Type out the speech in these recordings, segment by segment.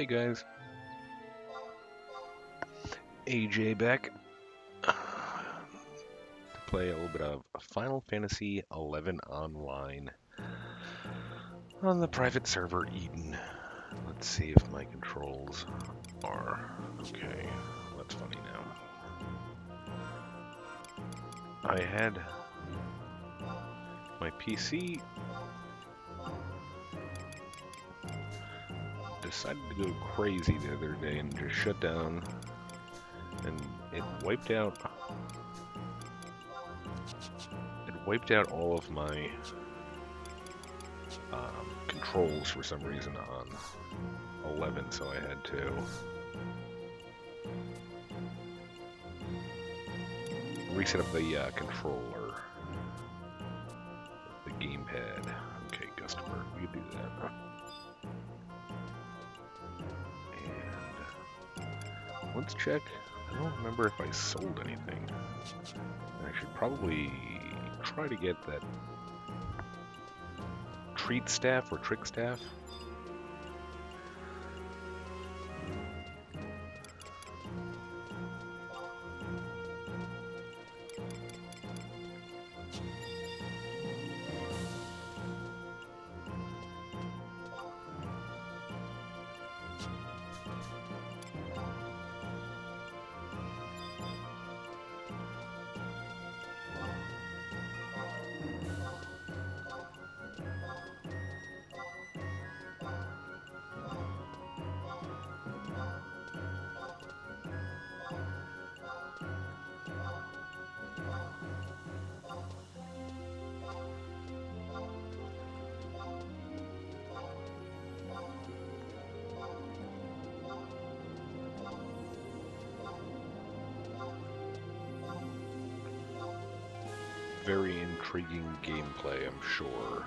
Hey guys, AJ back to play a little bit of Final Fantasy XI Online on the private server Eden. Let's see if my controls are okay. That's funny now. I had my PC decided to go crazy the other day and just shut down, and it wiped out all of my controls for some reason on 11, so I had to reset up the controller, the gamepad. Okay, Gustavert, we can do that. And let's check. I don't remember if I sold anything. I should probably try to get that treat staff or trick staff. Very intriguing gameplay, I'm sure.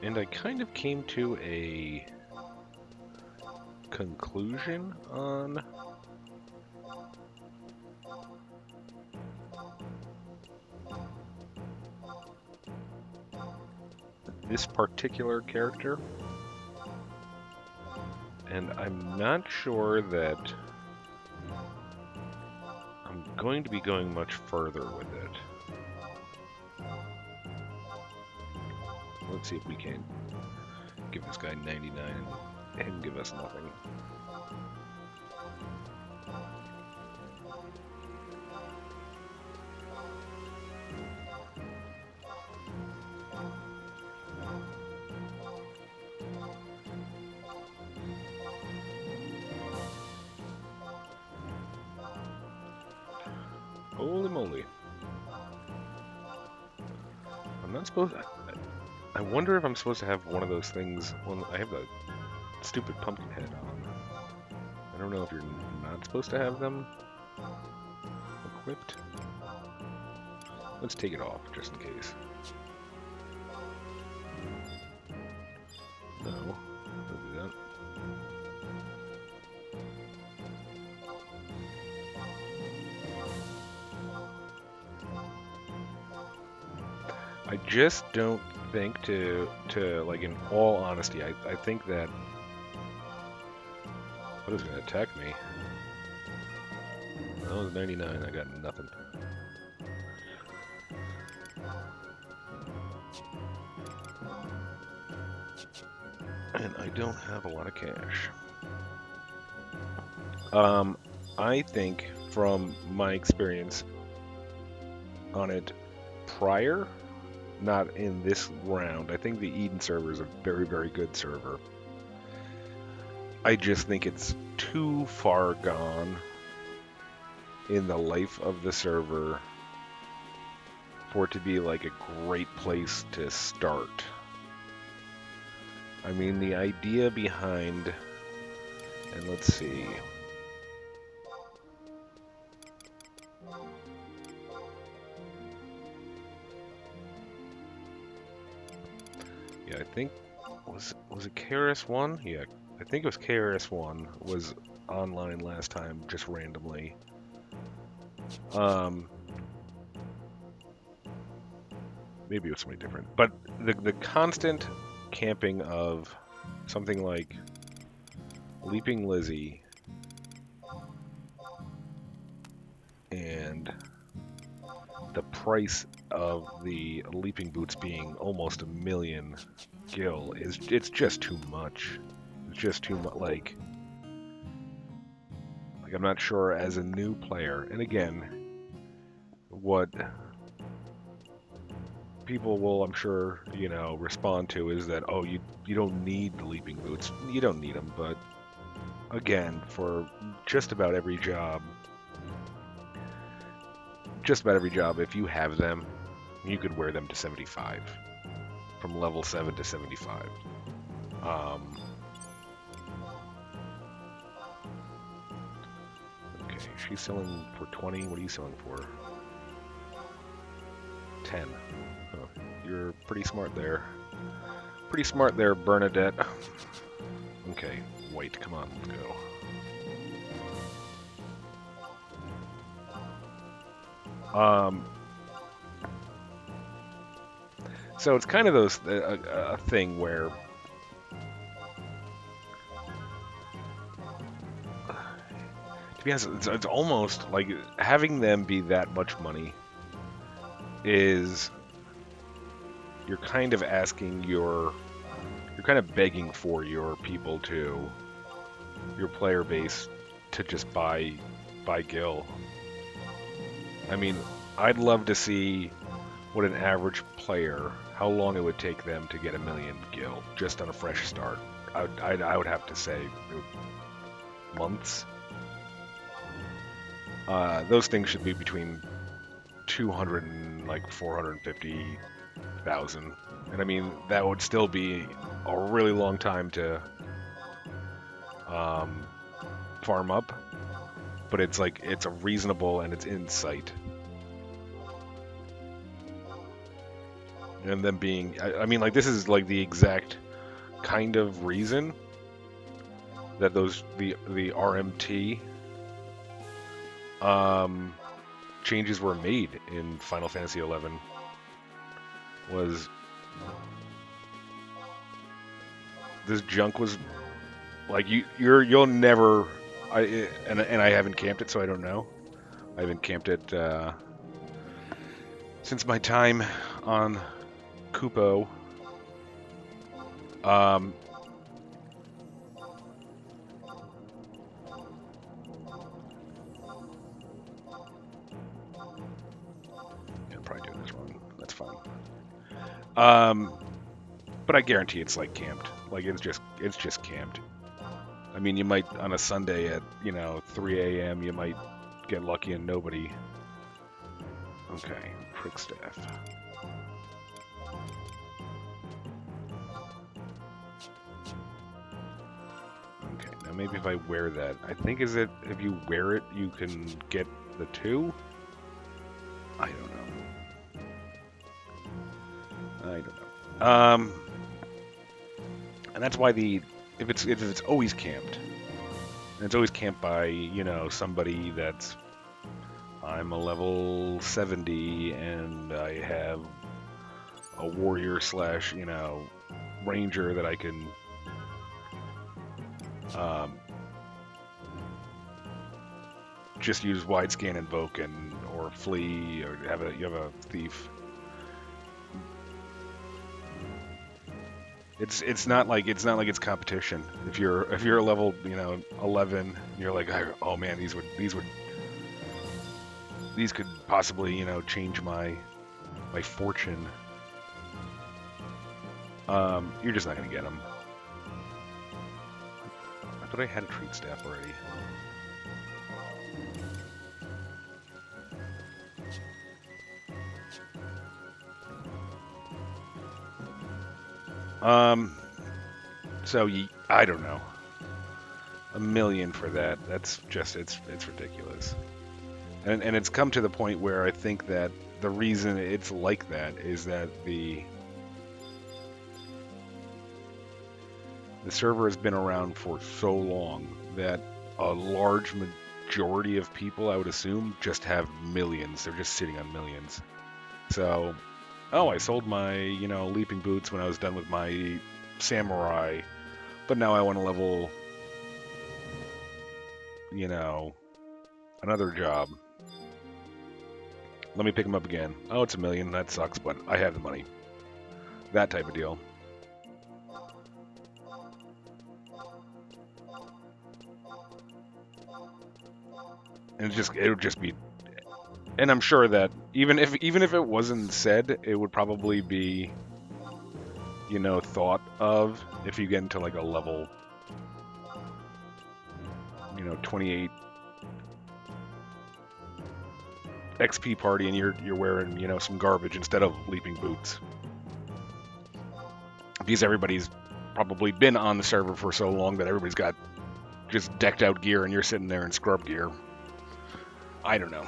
And I kind of came to a conclusion on this particular character, and I'm not sure that I'm going to be going much further with it. Let's see if we can give this guy 99 and give us nothing. Holy moly. I'm not supposed to... I wonder if I'm supposed to have one of those things... Well, I have a stupid pumpkin head on. I don't know if you're not supposed to have them equipped. Let's take it off, just in case. No, don't do that. I just don't think to like, in all honesty, I think that... What is going to attack me? That was 99, I got nothing. And I don't have a lot of cash. I think from my experience on it prior, not in this round, I think the Eden server is a very, very good server. I just think it's too far gone in the life of the server for it to be like a great place to start. I mean, the idea behind, and let's see. Yeah, I think Was it KRS-One? Yeah, I think it was KRS-One was online last time, just randomly. Um, maybe it was something different, but the constant camping of something like Leaping Lizzie and the price of the Leaping Boots being almost 1 million gil it's just too much. It's just too much. Like I'm not sure as a new player, and again, what people will, I'm sure, respond to is that, oh, you don't need the Leaping Boots. You don't need them, but again, for just about every job, if you have them, you could wear them to 75, from level 7 to 75. Okay, she's selling for 20. What are you selling for? 10. Oh, you're pretty smart there. Pretty smart there, Bernadette. Okay, wait, come on, let's go. So it's kind of a thing where to be honest, it's almost like having them be that much money is you're kind of begging for your people your player base to just buy gil. I mean, I'd love to see what an average player, how long it would take them to get 1 million gil just on a fresh start. I would have to say months. Those things should be between 200 and like 450,000, and I mean that would still be a really long time to farm up, but it's a reasonable and it's in sight. And them being, I mean, like this is like the exact kind of reason that the RMT changes were made in Final Fantasy XI. Was this junk was like you'll never and I haven't camped it, so I don't know. I haven't camped it since my time on Kupo. Probably doing this wrong. That's fine. But I guarantee it's like camped. Like it's just camped. I mean, you might on a Sunday at 3 a.m. you might get lucky and nobody. Okay, prick staff. Okay, now maybe if I wear that, I think if you wear it, you can get the 2. I don't know. And that's why if it's always camped, and it's always camped by somebody that's I'm a level 70 and I have a warrior / ranger that I can just use wide scan invoke or flee, or you have a thief. It's not like it's competition. If you're a level 11, you're like, oh man, these could possibly change my fortune. You're just not gonna get them. I thought I had a treat staff already. So I don't know. 1 million for that. That's just it's ridiculous. And it's come to the point where I think that the reason it's like that is that the server has been around for so long that a large majority of people, I would assume, just have millions. They're just sitting on millions. So, oh, I sold my, leaping boots when I was done with my samurai, but now I want to level, another job. Let me pick them up again. Oh, it's 1 million. That sucks, but I have the money. That type of deal. And it would just be, and I'm sure that even if it wasn't said, it would probably be, thought of if you get into like a level, 28 XP party and you're wearing, some garbage instead of leaping boots. Because everybody's probably been on the server for so long that everybody's got just decked out gear and you're sitting there in scrub gear. I don't know.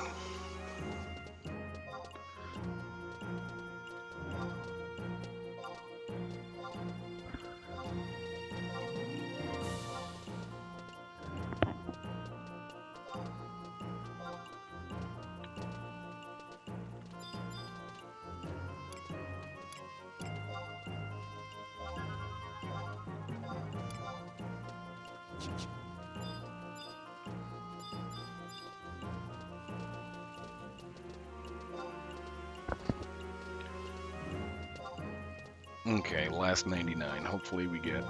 Okay, last 99. Hopefully we get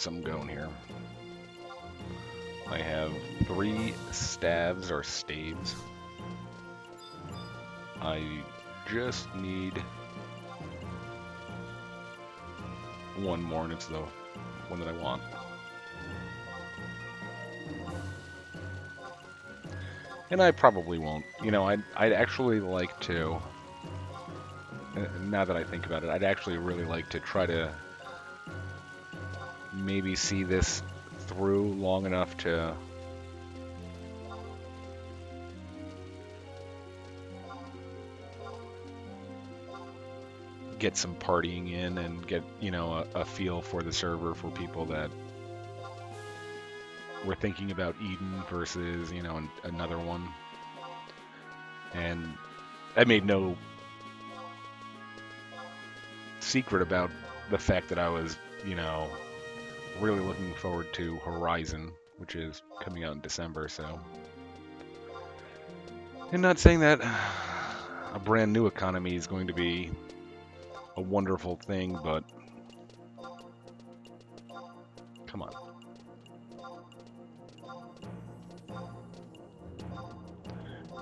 some going here. I have 3 staves or staves. I just need one more, and it's the one that I want. And I probably won't. I'd actually like to. Now that I think about it, I'd actually really like to try to maybe see this through long enough to get some partying in and get, a feel for the server for people that were thinking about Eden versus, another one. And I made no secret about the fact that I was, really looking forward to Horizon, which is coming out in December, so. I'm not saying that a brand new economy is going to be a wonderful thing, but come on.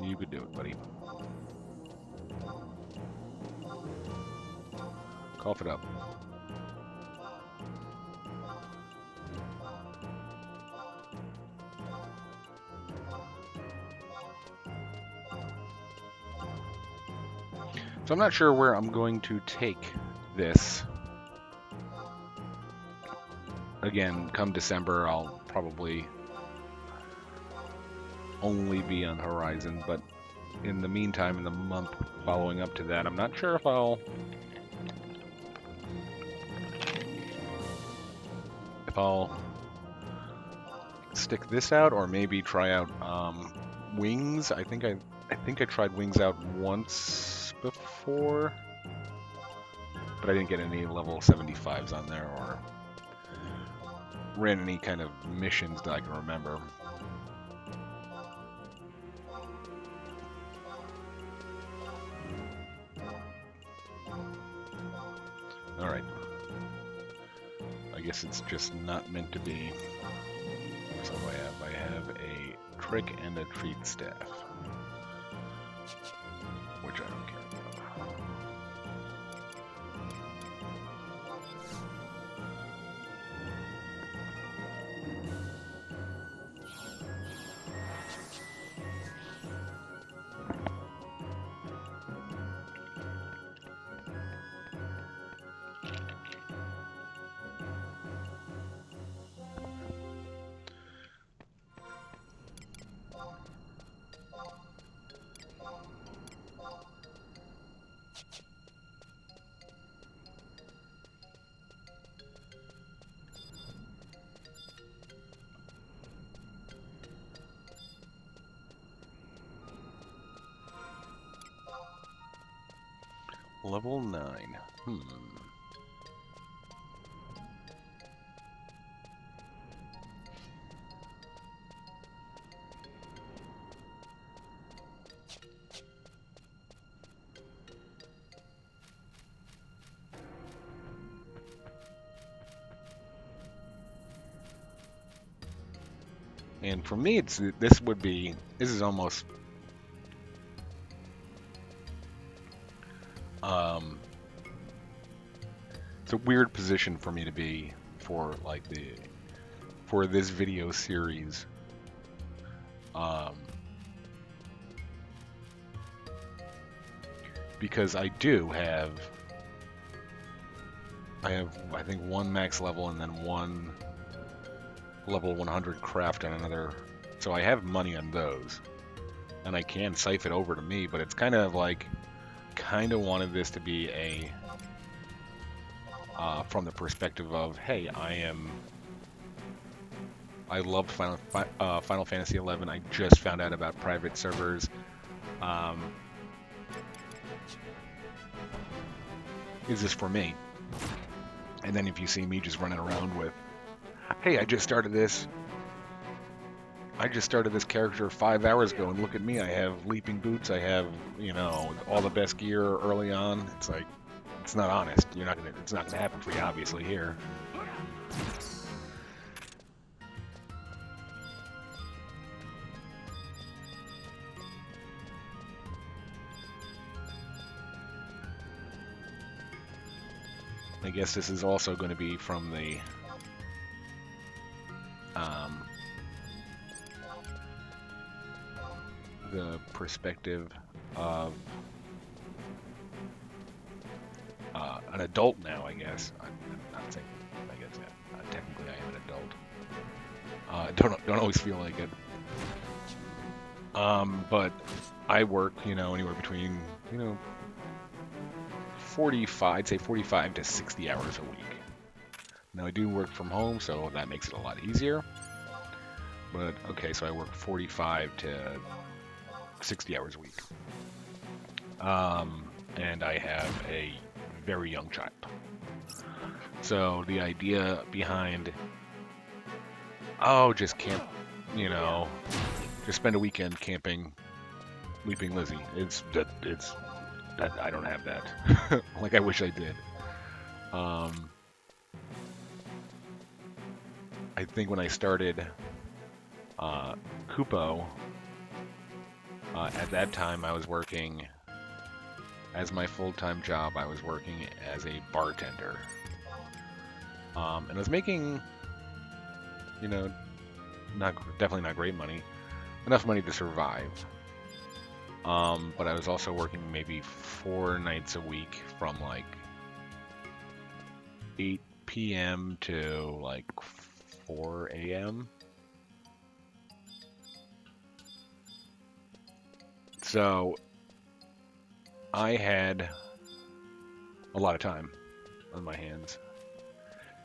You could do it, buddy. Cough it up. So I'm not sure where I'm going to take this. Again, come December, I'll probably only be on Horizon, but in the meantime, in the month following up to that, I'm not sure if I'll stick this out or maybe try out Wings. I think I tried Wings out once before, but I didn't get any level 75s on there or ran any kind of missions that I can remember. Alright. I guess it's just not meant to be. So I have a trick and a treat staff, which I don't care about. Level 9. And for me, this is almost it's a weird position for me to be for for this video series. Because I have, I think, one max level and then one level 100 craft and another. So I have money on those. And I can siphon it over to me, but it's kind of wanted this to be from the perspective of, hey, I loved Final Fantasy 11. I just found out about private servers. Is this for me? And then if you see me just running around with, hey, I just started this character 5 hours ago, and look at me, I have leaping boots, I have, all the best gear early on. It's like, it's not honest. It's not gonna happen for you, obviously, here. I guess this is also going to be from the perspective of an adult now, I guess. I'm not saying, I guess, yeah, technically I am an adult. Don't always feel like it. But I work, anywhere between, 45 to 60 hours a week. Now I do work from home, so that makes it a lot easier. But okay, so I work 45 to 60 hours a week. And I have a very young child. So the idea behind, just camp, just spend a weekend camping, Leaping Lizzie. It's that I don't have that. Like, I wish I did. I think when I started Kupo, at that time I was working as my full-time job. I was working as a bartender, and I was making, definitely not great money, enough money to survive. But I was also working maybe 4 nights a week from like 8 p.m. to like 4 a.m. So I had a lot of time on my hands,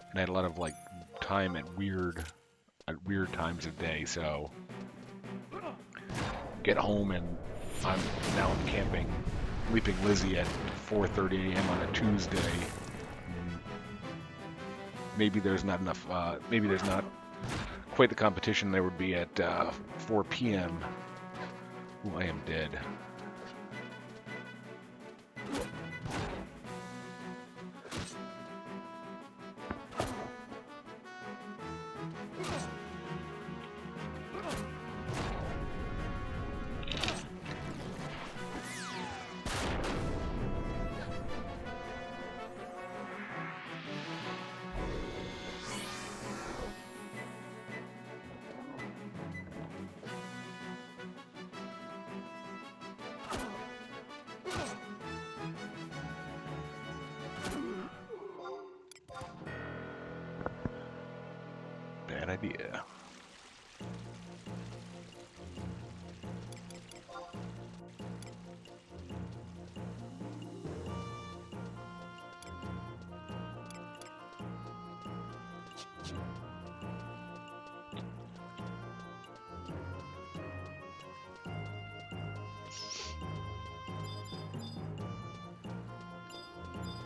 and I had a lot of like time at weird times of day. So get home and I'm camping, Leaping Lizzie at 4:30 a.m. on a Tuesday. Maybe there's not enough. Maybe there's not quite the competition there would be at 4 p.m. Ooh, I am dead. Bad idea.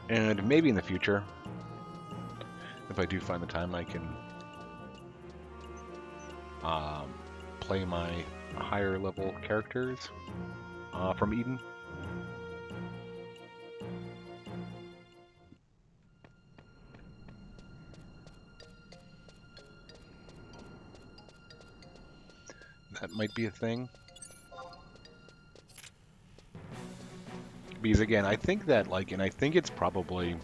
And maybe in the future, if I do find the time, I can play my higher level characters from Eden. That might be a thing. Because again, I think that and I think it's probably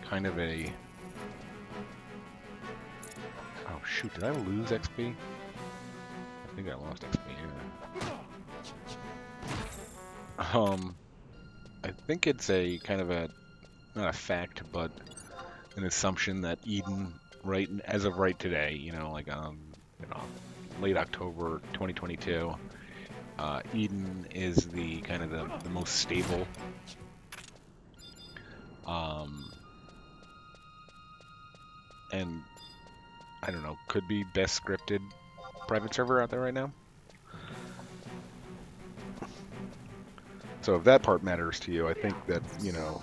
kind of a. Oh shoot! Did I lose XP? I think I lost XP. Yeah. I think it's a kind of a not a fact, but an assumption that Eden, right as of right today, you know, late October 2022, Eden is the kind of the most stable. And I don't know, could be best scripted private server out there right now. So if that part matters to you, I think that, you know,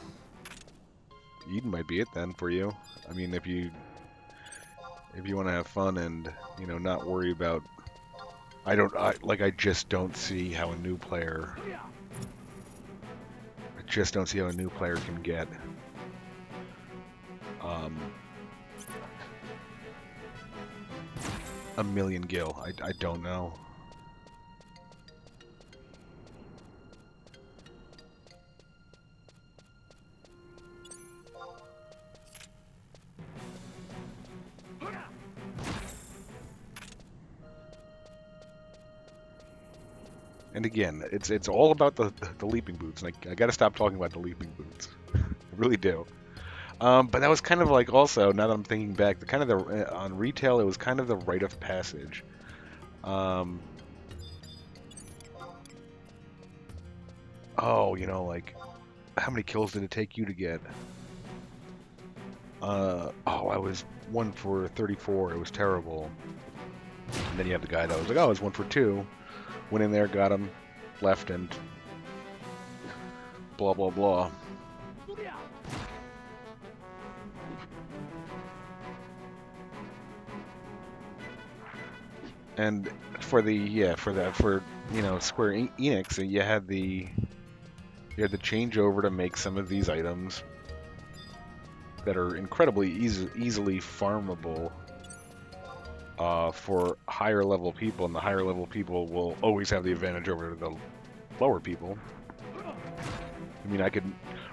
Eden might be it then for you. I mean, if you want to have fun and, you know, not worry about I just don't see how a new player can get a million gil. I don't know. And again, it's all about the leaping boots. And I got to stop talking about the leaping boots. I really do. But that was kind of like also, now that I'm thinking back, on retail, it was kind of the rite of passage. Oh, you know, like, how many kills did it take you to get? I was 1 for 34. It was terrible. And then you have the guy that was like, oh, I was 1 for 2. Went in there, got him, left, and blah, blah, blah. And for you know, Square Enix, you had the changeover to make some of these items that are incredibly easily farmable for higher level people, and the higher level people will always have the advantage over the lower people. I mean,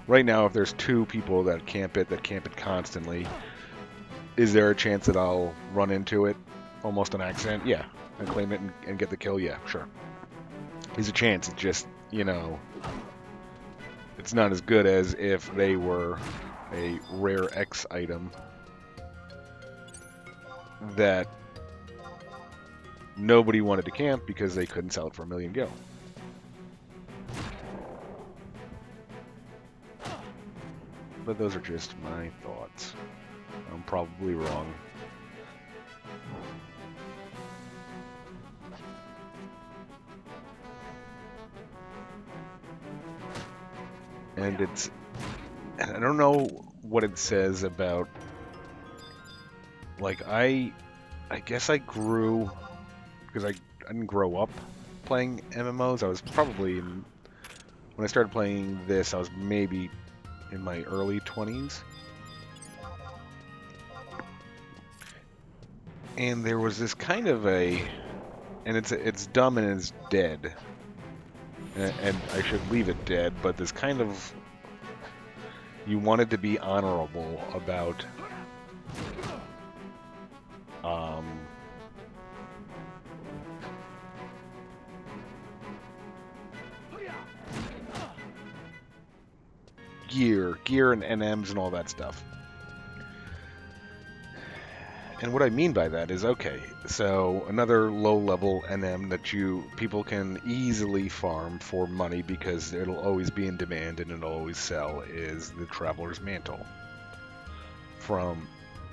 right now, if there's 2 people that camp it constantly, is there a chance that I'll run into it almost on accident? Yeah. And claim it and get the kill? Yeah, sure. There's a chance. It's just, you know, it's not as good as if they were a rare X item that nobody wanted to camp because they couldn't sell it for a million gil. But those are just my thoughts. I'm probably wrong. And I don't know what it says about, like, I guess I grew, because I didn't grow up playing MMOs. I was probably, when I started playing this, I was maybe in my early 20s. And there was this kind of and it's dumb and it's dead. And I should leave it dead, but this kind of, you wanted to be honorable about gear and NMs and all that stuff. And what I mean by that is, okay, so another low-level NM that people can easily farm for money because it'll always be in demand and it'll always sell is the Traveler's Mantle.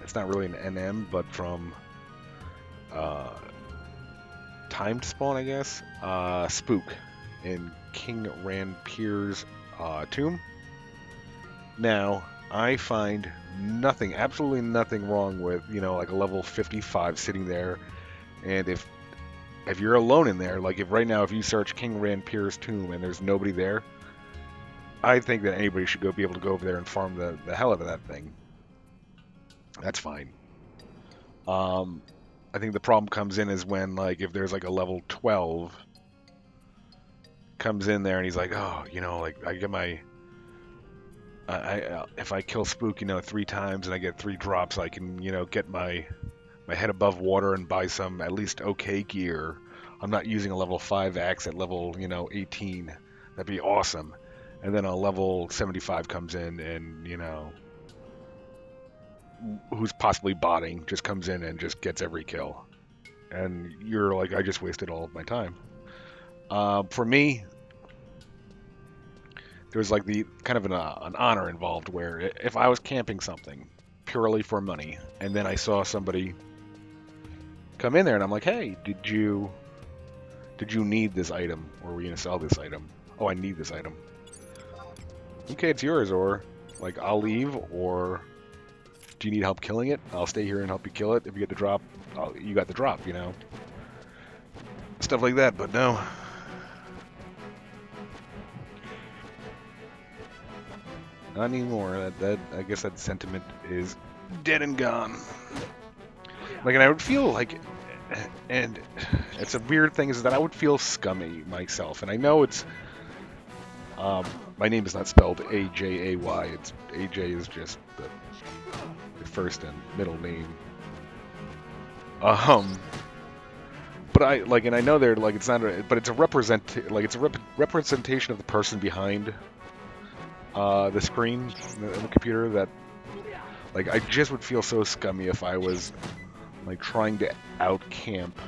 It's not really an NM, but from Timed Spawn, I guess, Spook in King Ranpir's tomb. Now, I find nothing, absolutely nothing wrong with, like a level 55 sitting there. And if you're alone in there, like if right now, if you search King Ranpir's tomb and there's nobody there, I think that anybody should be able to go over there and farm the hell out of that thing. That's fine. Um, I think the problem comes in is when, like, if there's like a level 12 comes in there and he's like, oh, like I get my, if I kill Spook, 3 times and I get 3 drops, I can, get my head above water and buy some at least okay gear. I'm not using a level 5 axe at level, 18. That'd be awesome. And then a level 75 comes in and, who's possibly botting just comes in and just gets every kill. And you're like, I just wasted all of my time. For me, there's like the kind of an honor involved where if I was camping something purely for money and then I saw somebody come in there and I'm like, hey, did you need this item, or were you gonna sell this item? Oh, I need this item. Okay, it's yours, or like I'll leave, or do you need help killing it? I'll stay here and help you kill it. If you get the drop, you got the drop, stuff like that. But no, not anymore. That I guess that sentiment is dead and gone. Like, and I would feel like, and it's a weird thing is that I would feel scummy myself, and I know it's, my name is not spelled A-J-A-Y. It's A-J is just the first and middle name. But I like, and I know they're like, it's not, but it's a representation of the person behind the screen in the computer that, like, I just would feel so scummy if I was like trying to out camp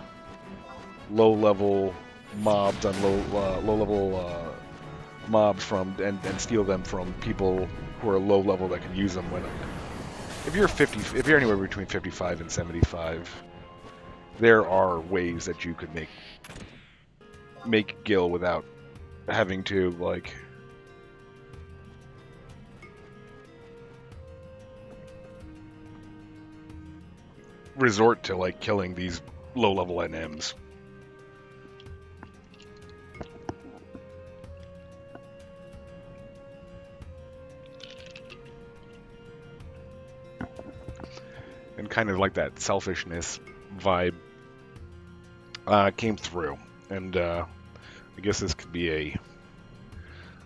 low-level mobs on low-level mobs from and steal them from people who are low level that can use them. When if you're anywhere between 55 and 75, there are ways that you could make gil without having to like resort to like killing these low-level NMs. And kind of like that selfishness vibe came through. And I guess this could be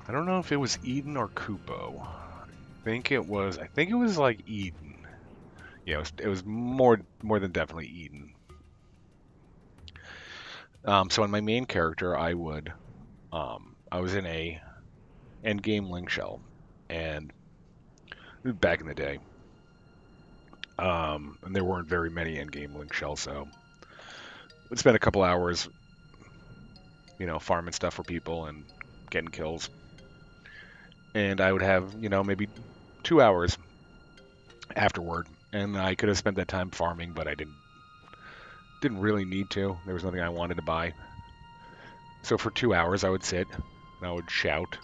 I don't know if it was Eden or Kupo. I think it was like Eden. Yeah, it was more than definitely Eden. So in my main character, I was in a endgame link shell, and back in the day, and there weren't very many endgame link shells, so we'd spend a couple hours, farming stuff for people and getting kills, and I would have, maybe 2 hours afterward, and I could have spent that time farming, but I didn't really need to. There was nothing I wanted to buy. So for 2 hours, I would sit and I would shout,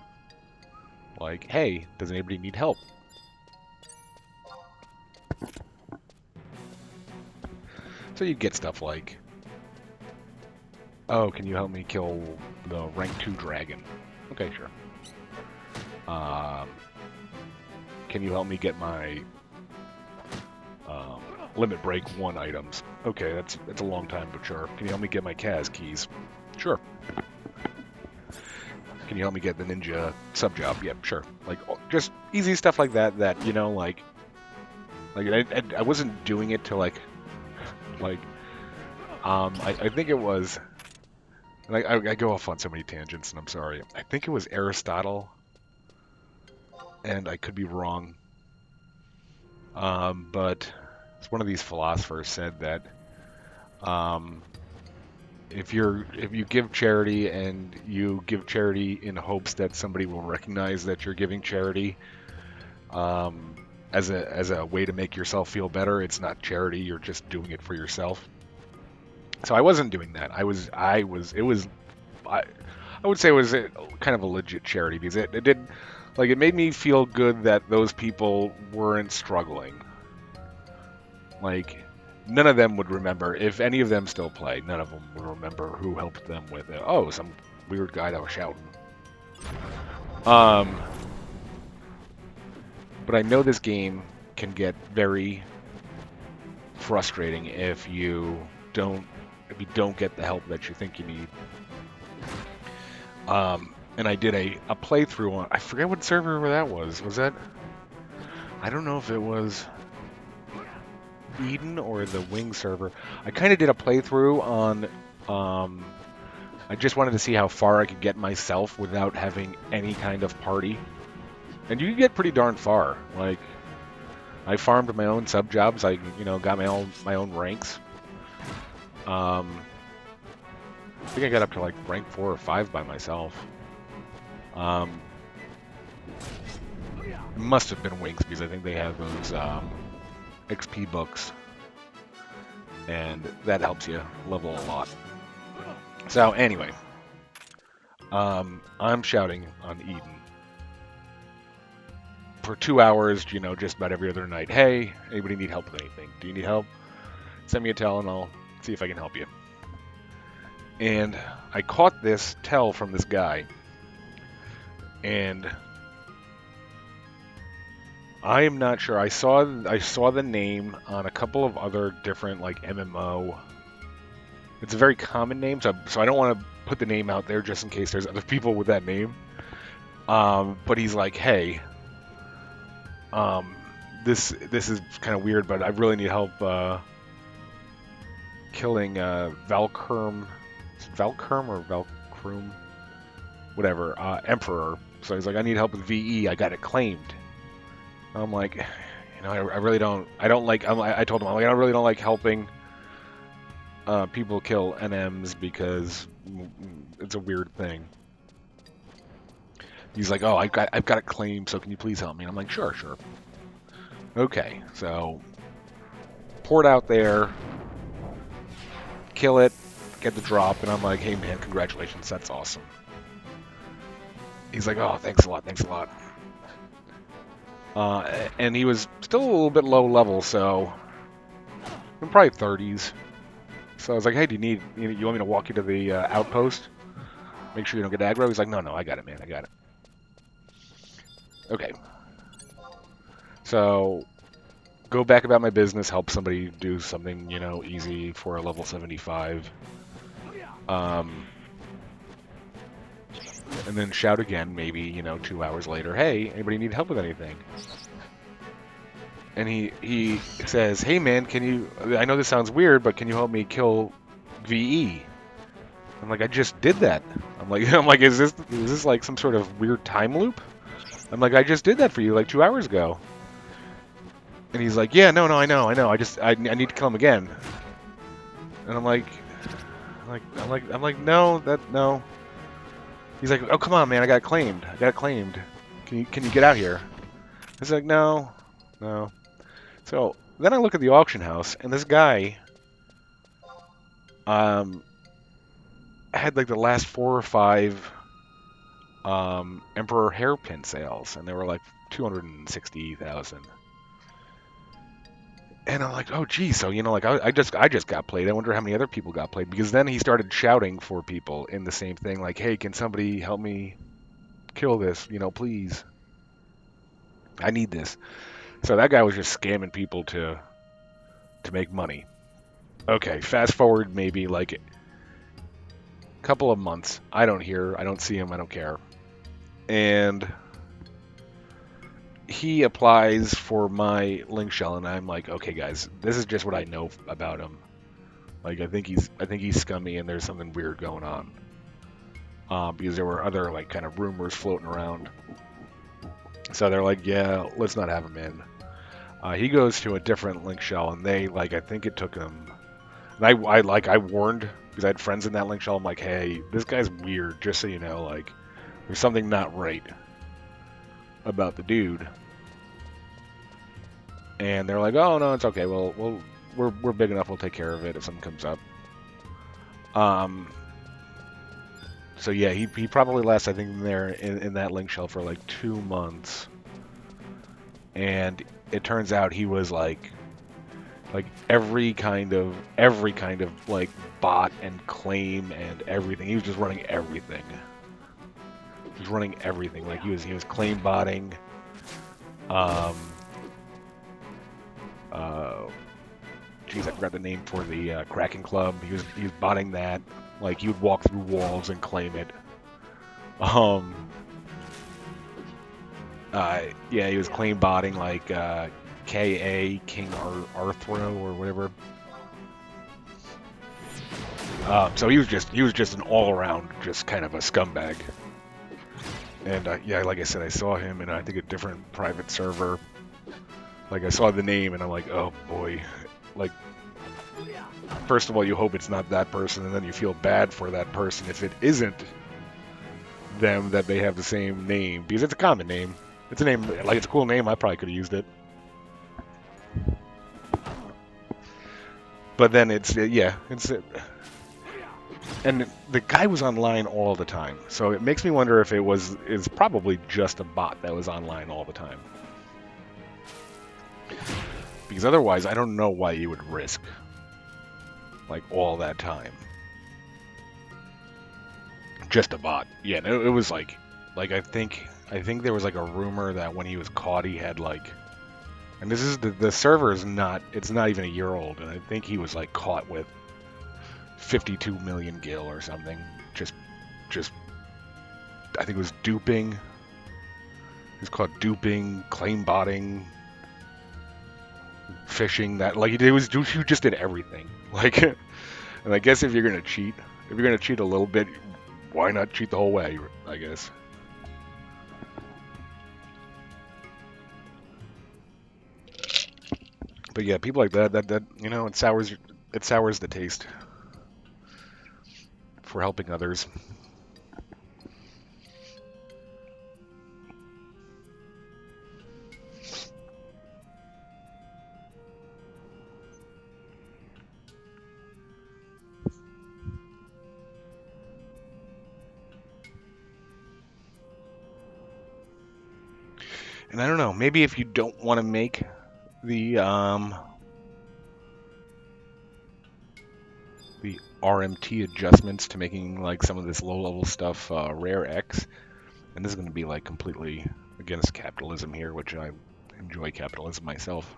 like, hey, does anybody need help? So you'd get stuff like, oh, can you help me kill the rank 2 dragon? Okay, sure. Can you help me get my limit break 1 items? Okay, that's a long time, but sure. Can you help me get my Kaz keys? Sure. Can you help me get the ninja sub job? Yep, sure. Like, just easy stuff like that. That like I wasn't doing it to like I think it was. And I go off on so many tangents, and I'm sorry. I think it was Aristotle, and I could be wrong. But it's one of these philosophers said that if you give charity and you give charity in hopes that somebody will recognize that you're giving charity, as a way to make yourself feel better, it's not charity. You're just doing it for yourself. So I wasn't doing that. I would say it was kind of a legit charity because it did, Like, it made me feel good that those people weren't struggling. Like, none of them would remember, if any of them still play, none of them would remember who helped them with it. Oh, some weird guy that was shouting. But I know this game can get very frustrating if you don't get the help that you think you need. And I did a playthrough on, I forget what server that was. Was that, I don't know if it was Eden or the Wing server. I kind of did a playthrough on, I just wanted to see how far I could get myself without having any kind of party. And you can get pretty darn far. Like, I farmed my own sub jobs. I, got my own ranks. I think I got up to like rank 4 or 5 by myself. It must have been Wings because I think they have those XP books, and that helps you level a lot. So anyway, I'm shouting on Eden for 2 hours, just about every other night. Hey, anybody need help with anything? Do you need help? Send me a tell and I'll see if I can help you. And I caught this tell from this guy, and I am not sure. I saw the name on a couple of other different like MMO. It's a very common name, so I don't want to put the name out there just in case there's other people with that name. But he's like, hey, this is kind of weird, but I really need help killing Valkurm. Is it Valkurm or Valkrum? Whatever, Emperor. So he's like, I need help with VE. I got it claimed. I'm like, I really don't. I don't like. I told him, I really don't like helping people kill NMs because it's a weird thing. He's like, oh, I've got it claimed. So can you please help me? And I'm like, sure. Okay, so port out there, kill it, get the drop, and I'm like, hey man, congratulations, that's awesome. He's like, oh, thanks a lot. And he was still a little bit low level, so I'm probably 30s. So I was like, hey, do you want me to walk you to the outpost? Make sure you don't get aggro? He's like, no, I got it, man, I got it. Okay. So, go back about my business, help somebody do something, easy for a level 75. And then shout again, maybe, 2 hours later, hey, anybody need help with anything? And he says, hey man, I know this sounds weird, but can you help me kill VE? I'm like, I just did that. I'm like, is this like some sort of weird time loop? I'm like, I just did that for you like 2 hours ago. And he's like, yeah, no, I know. I need to kill him again. And I'm like, no. He's like, oh, come on, man, I got it claimed. Can you get out here? I was like, no. So then I look at the auction house, and this guy had like the last 4 or 5 Emperor hairpin sales, and they were like 260,000. And I'm like, oh, geez, so, like, I just got played. I wonder how many other people got played. Because then he started shouting for people in the same thing, like, hey, can somebody help me kill this, please? I need this. So that guy was just scamming people to make money. Okay, fast forward maybe, like, a couple of months. I don't see him, I don't care. And he applies for my link shell, and I'm like, okay, guys, this is just what I know about him. Like, I think he's scummy, and there's something weird going on. Because there were other like kind of rumors floating around. So they're like, yeah, let's not have him in. He goes to a different link shell, and they like, I think it took him. And I warned because I had friends in that link shell. I'm like, hey, this guy's weird. Just so you know, like, there's something not right about the dude. And they're like, oh no, it's okay. Well, we're big enough. We'll take care of it if something comes up. So yeah, he probably lasts, I think, in there in that link shell for like 2 months, and it turns out he was like every kind of like bot and claim and everything. He was just running everything. He was running everything. Like he was claim botting. Um. Geez, I forgot the name for the Kraken Club. He was botting that. Like he would walk through walls and claim it. Um. Yeah, he was claim botting like KA King Arthro or whatever. So he was just an all-around just kind of a scumbag. And yeah, like I said, I saw him in I think a different private server. Like I saw the name and I'm like, oh boy. Like, first of all, you hope it's not that person, and then you feel bad for that person if it isn't them, that they have the same name, because it's a common name. It's a name, like it's a cool name. I probably could have used it. But then and the guy was online all the time, so it makes me wonder if it's probably just a bot that was online all the time. Because otherwise, I don't know why you would risk like all that time. Just a bot. Yeah, no, it was like I think there was like a rumor that when he was caught, he had like, and this is the server is not, it's not even a year old, and I think he was like caught with 52 million gil or something. Just I think it was duping. He was caught duping, claim botting, phishing. That like he just did everything. Like, and I guess if you're gonna cheat a little bit, why not cheat the whole way? I guess. But yeah, people like that it sours the taste for helping others. And I don't know, maybe if you don't want to make the RMT adjustments to making like some of this low-level stuff rare X, and this is going to be like completely against capitalism here, which I enjoy capitalism myself.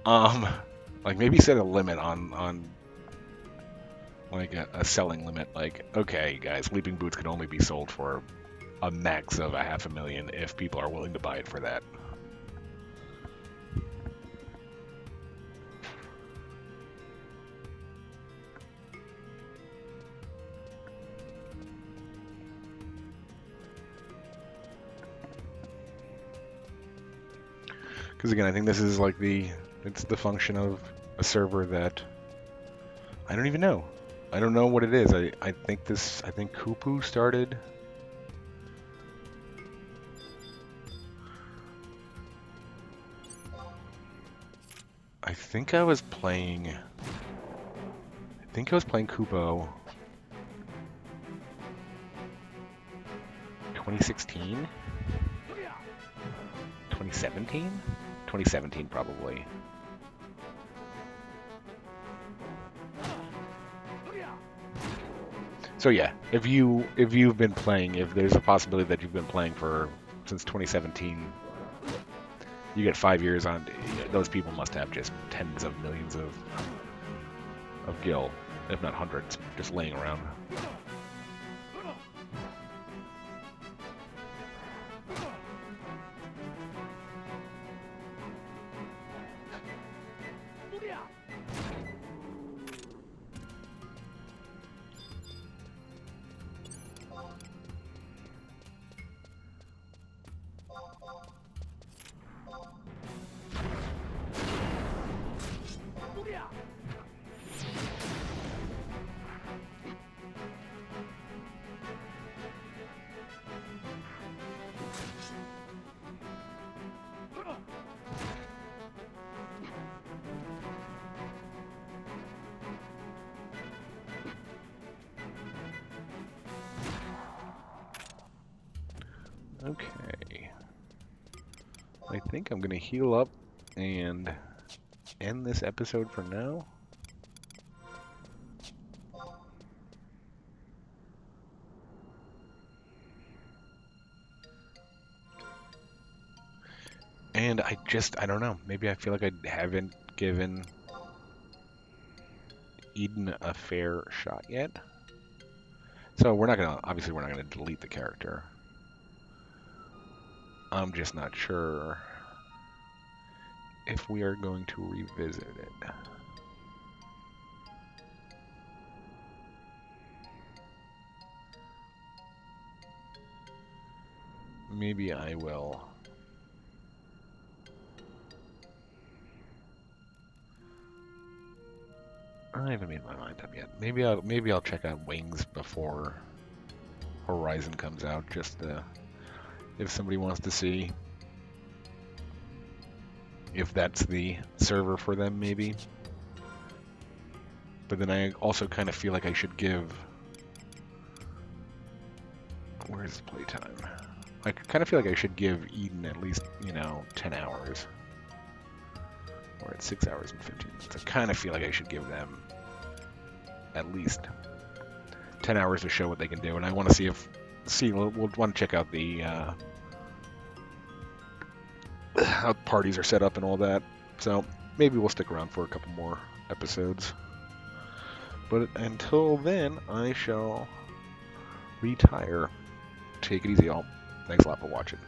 Like maybe set a limit on like a selling limit. Like, okay, guys, Leaping Boots can only be sold for a max of 500,000 if people are willing to buy it for that. Because again, I think this is like it's the function of a server that I don't even know. I don't know what it is. I think Kupu started. I think I was playing Kupo 2016? 2017? 2017 probably. So yeah, if you've been playing, if there's a possibility that you've been playing since 2017, you get 5 years on. Those people must have just tens of millions of gil, if not hundreds, just laying around. Okay. I think I'm gonna heal up and end this episode for now. And I don't know. Maybe I feel like I haven't given Eden a fair shot yet. So obviously we're not gonna delete the character. I'm just not sure if we are going to revisit it. Maybe I will. I haven't made my mind up yet. Maybe I'll check out Wings before Horizon comes out, just if somebody wants to see if that's the server for them, maybe. But then I also kind of feel like I should give... Where's playtime? I kind of feel like I should give Eden at least, 10 hours. Or at 6 hours and 15 minutes. I kind of feel like I should give them at least 10 hours to show what they can do. And I want to we'll want to check out the how parties are set up and all that. So maybe we'll stick around for a couple more episodes. But until then, I shall retire. Take it easy, all. Thanks a lot for watching.